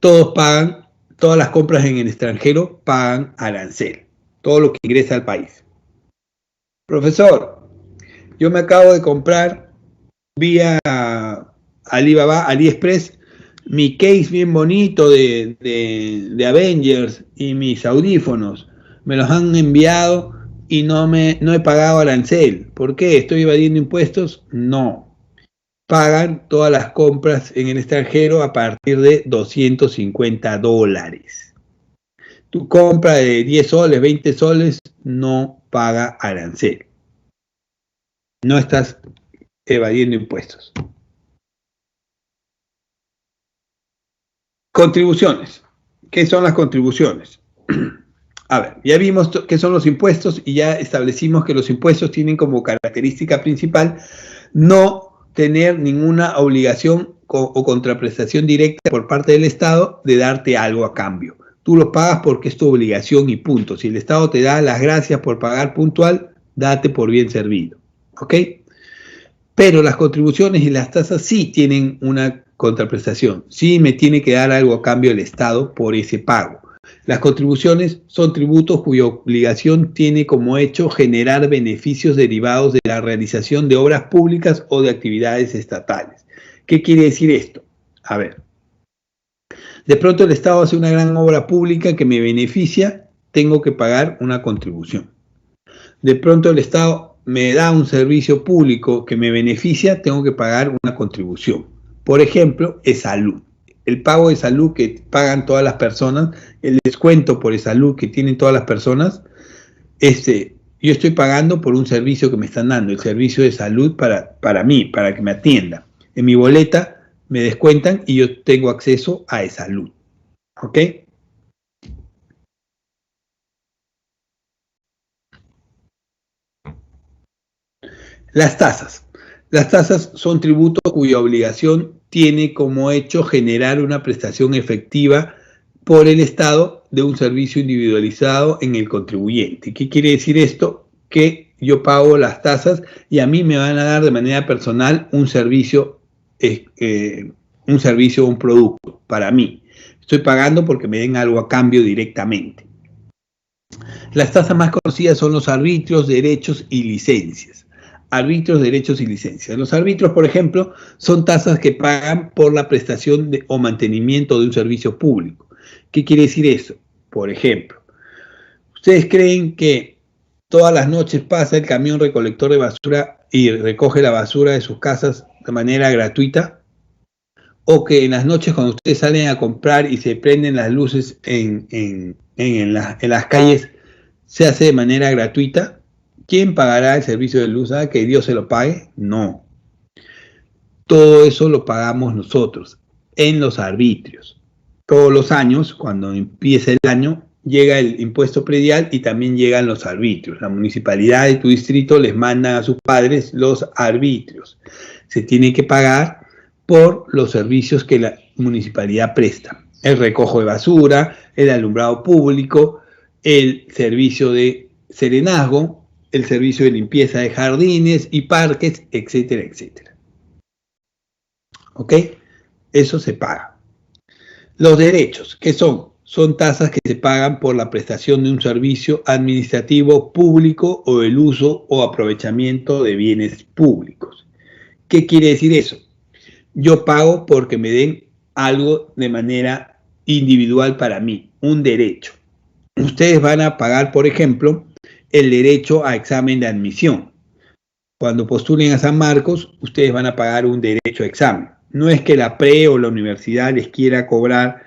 Todos pagan, todas las compras en el extranjero pagan arancel. Todo lo que ingresa al país. Profesor, yo me acabo de comprar vía Alibaba, AliExpress, mi case bien bonito de Avengers y mis audífonos. Me los han enviado y no he pagado arancel. ¿Por qué? ¿Estoy evadiendo impuestos? No. Pagan todas las compras en el extranjero a partir de $250. Tu compra de 10 soles, 20 soles, no paga arancel. No estás evadiendo impuestos. Contribuciones. ¿Qué son las contribuciones? A ver, ya vimos qué son los impuestos y ya establecimos que los impuestos tienen como característica principal no tener ninguna obligación o contraprestación directa por parte del Estado de darte algo a cambio. Tú los pagas porque es tu obligación y punto. Si el Estado te da las gracias por pagar puntual, date por bien servido. ¿Ok? Pero las contribuciones y las tasas sí tienen una contraprestación. Sí me tiene que dar algo a cambio el Estado por ese pago. Las contribuciones son tributos cuya obligación tiene como hecho generar beneficios derivados de la realización de obras públicas o de actividades estatales. ¿Qué quiere decir esto? A ver. De pronto el Estado hace una gran obra pública que me beneficia, tengo que pagar una contribución. De pronto el Estado me da un servicio público que me beneficia, tengo que pagar una contribución. Por ejemplo, es salud. El pago de salud que pagan todas las personas, el descuento por salud que tienen todas las personas, yo estoy pagando por un servicio que me están dando, el servicio de salud para mí, para que me atienda. En mi boleta me descuentan y yo tengo acceso a salud. ¿Ok? Las tasas. Las tasas son tributos cuya obligación tiene como hecho generar una prestación efectiva por el Estado de un servicio individualizado en el contribuyente. ¿Qué quiere decir esto? Que yo pago las tasas y a mí me van a dar de manera personal un servicio, un producto para mí. Estoy pagando porque me den algo a cambio directamente. Las tasas más conocidas son los arbitrios, derechos y licencias. Arbitrios, derechos y licencias. Los arbitrios, por ejemplo, son tasas que pagan por la prestación o mantenimiento de un servicio público. ¿Qué quiere decir eso? Por ejemplo, ¿ustedes creen que todas las noches pasa el camión recolector de basura y recoge la basura de sus casas de manera gratuita? ¿O que en las noches cuando ustedes salen a comprar y se prenden las luces en las calles se hace de manera gratuita? ¿Quién pagará el servicio de luz? ¿Que Dios se lo pague? No. Todo eso lo pagamos nosotros en los arbitrios. Todos los años, cuando empieza el año, llega el impuesto predial y también llegan los arbitrios. La municipalidad de tu distrito les manda a sus padres los arbitrios. Se tiene que pagar por los servicios que la municipalidad presta. El recojo de basura, el alumbrado público, el servicio de serenazgo, el servicio de limpieza de jardines y parques, etcétera, etcétera. ¿Ok? Eso se paga. Los derechos, ¿qué son? Son tasas que se pagan por la prestación de un servicio administrativo público o el uso o aprovechamiento de bienes públicos. ¿Qué quiere decir eso? Yo pago porque me den algo de manera individual para mí, un derecho. Ustedes van a pagar, por ejemplo, el derecho a examen de admisión. Cuando postulen a San Marcos, ustedes van a pagar un derecho a examen. No es que la pre o la universidad les quiera cobrar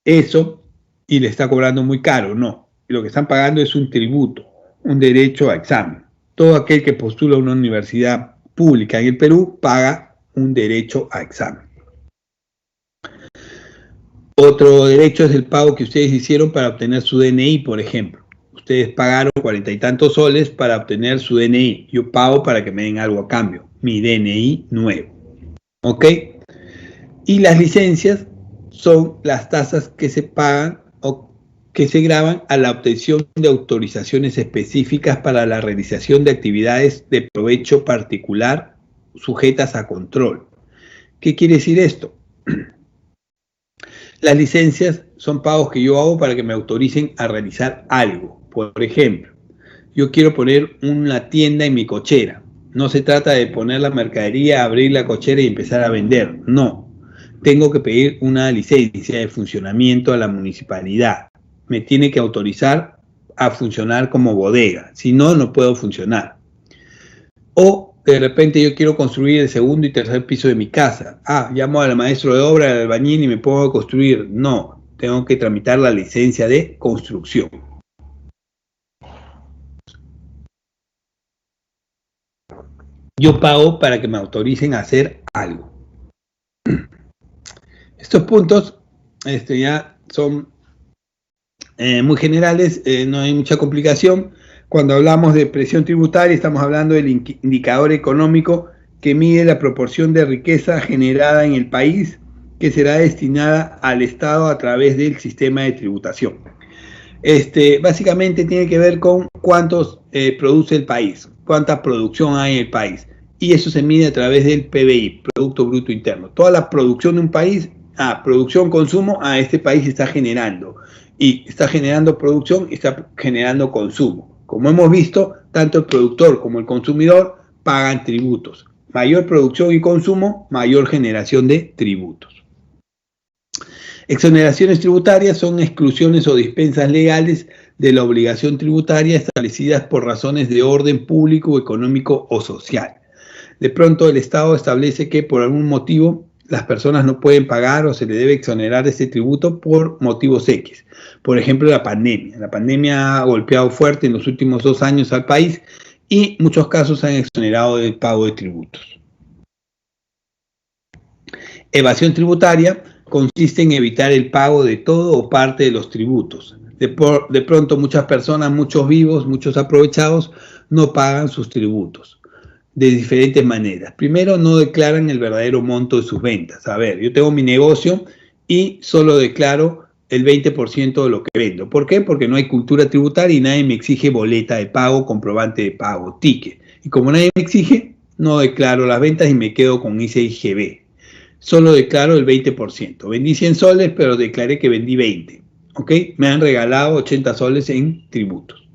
eso y le está cobrando muy caro, no. Lo que están pagando es un tributo, un derecho a examen. Todo aquel que postula a una universidad pública en el Perú paga un derecho a examen. Otro derecho es el pago que ustedes hicieron para obtener su DNI, por ejemplo. Ustedes pagaron 40 y tantos soles para obtener su DNI. Yo pago para que me den algo a cambio, mi DNI nuevo. ¿Ok? Y las licencias son las tasas que se pagan o que se graban a la obtención de autorizaciones específicas para la realización de actividades de provecho particular sujetas a control. ¿Qué quiere decir esto? Las licencias son pagos que yo hago para que me autoricen a realizar algo. Por ejemplo, yo quiero poner una tienda en mi cochera. No se trata de poner la mercadería, abrir la cochera y empezar a vender. No. Tengo que pedir una licencia de funcionamiento a la municipalidad. Me tiene que autorizar a funcionar como bodega. Si no, no puedo funcionar. O de repente yo quiero construir el segundo y tercer piso de mi casa. Llamo al maestro de obra, al albañil y me pongo a construir. No, tengo que tramitar la licencia de construcción. Yo pago para que me autoricen a hacer algo. Estos puntos ya son muy generales, no hay mucha complicación. Cuando hablamos de presión tributaria, estamos hablando del indicador económico que mide la proporción de riqueza generada en el país que será destinada al Estado a través del sistema de tributación. Básicamente tiene que ver con cuántos produce el país, cuánta producción hay en el país. Y eso se mide a través del PBI, Producto Bruto Interno. Toda la producción de un país, producción, consumo, este país está generando. Y está generando producción y está generando consumo. Como hemos visto, tanto el productor como el consumidor pagan tributos. Mayor producción y consumo, mayor generación de tributos. Exoneraciones tributarias son exclusiones o dispensas legales de la obligación tributaria establecidas por razones de orden público, económico o social. De pronto el Estado establece que por algún motivo las personas no pueden pagar o se le debe exonerar este tributo por motivos X. Por ejemplo, la pandemia. La pandemia ha golpeado fuerte en los últimos 2 años al país y muchos casos han exonerado del pago de tributos. Evasión tributaria consiste en evitar el pago de todo o parte de los tributos. De pronto muchas personas, muchos vivos, muchos aprovechados, no pagan sus tributos de diferentes maneras. Primero, no declaran el verdadero monto de sus ventas. A ver, yo tengo mi negocio y solo declaro el 20% de lo que vendo. ¿Por qué? Porque no hay cultura tributaria y nadie me exige boleta de pago, comprobante de pago, ticket. Y como nadie me exige, no declaro las ventas y me quedo con ICIGB. Solo declaro el 20%. Vendí 100 soles, pero declaré que vendí 20. ¿Ok? Me han regalado 80 soles en tributos.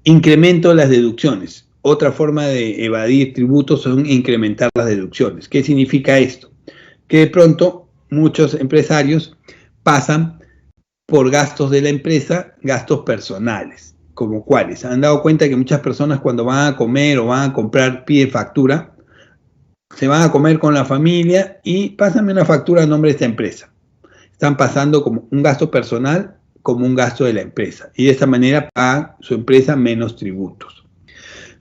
Incremento las deducciones. Otra forma de evadir tributos son incrementar las deducciones. ¿Qué significa esto? Que de pronto muchos empresarios pasan por gastos de la empresa, gastos personales, como cuáles. Han dado cuenta que muchas personas cuando van a comer o van a comprar piden factura, se van a comer con la familia y pásame una factura a nombre de esta empresa. Están pasando como un gasto personal como un gasto de la empresa y de esta manera pagan su empresa menos tributos.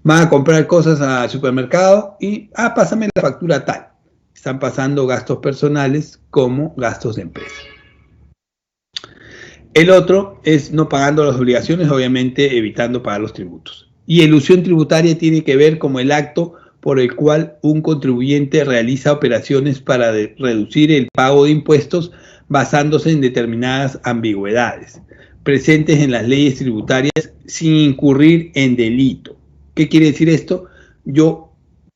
Van a comprar cosas al supermercado y, pásame la factura tal. Están pasando gastos personales como gastos de empresa. El otro es no pagando las obligaciones, obviamente evitando pagar los tributos. Y elusión tributaria tiene que ver como el acto por el cual un contribuyente realiza operaciones para reducir el pago de impuestos basándose en determinadas ambigüedades presentes en las leyes tributarias sin incurrir en delito. ¿Qué quiere decir esto? Yo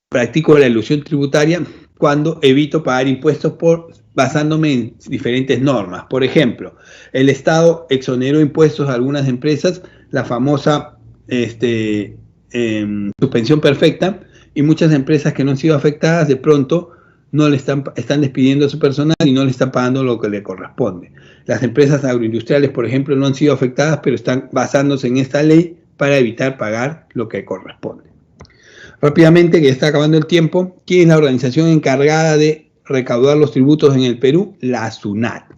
practico la elusión tributaria cuando evito pagar impuestos basándome en diferentes normas. Por ejemplo, el Estado exoneró impuestos a algunas empresas, la famosa suspensión perfecta, y muchas empresas que no han sido afectadas de pronto no le están despidiendo a su personal y no le están pagando lo que le corresponde. Las empresas agroindustriales, por ejemplo, no han sido afectadas, pero están basándose en esta ley para evitar pagar lo que corresponde. Rápidamente, que ya está acabando el tiempo, ¿quién es la organización encargada de recaudar los tributos en el Perú? La SUNAT.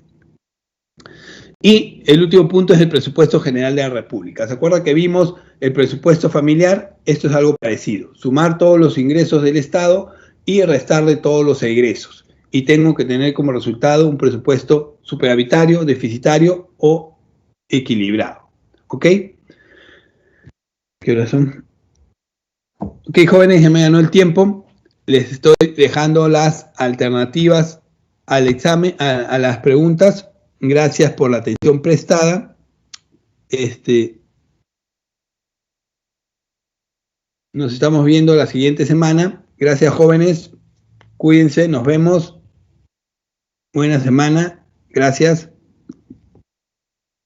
Y el último punto es el presupuesto general de la República. ¿Se acuerda que vimos el presupuesto familiar? Esto es algo parecido. Sumar todos los ingresos del Estado y restarle todos los egresos. Y tengo que tener como resultado un presupuesto superavitario, deficitario o equilibrado. ¿Ok? ¿Qué horas son? Ok, jóvenes, ya me ganó el tiempo. Les estoy dejando las alternativas al examen, a las preguntas. Gracias por la atención prestada. Nos estamos viendo la siguiente semana. Gracias, jóvenes. Cuídense, nos vemos. Buena semana. Gracias.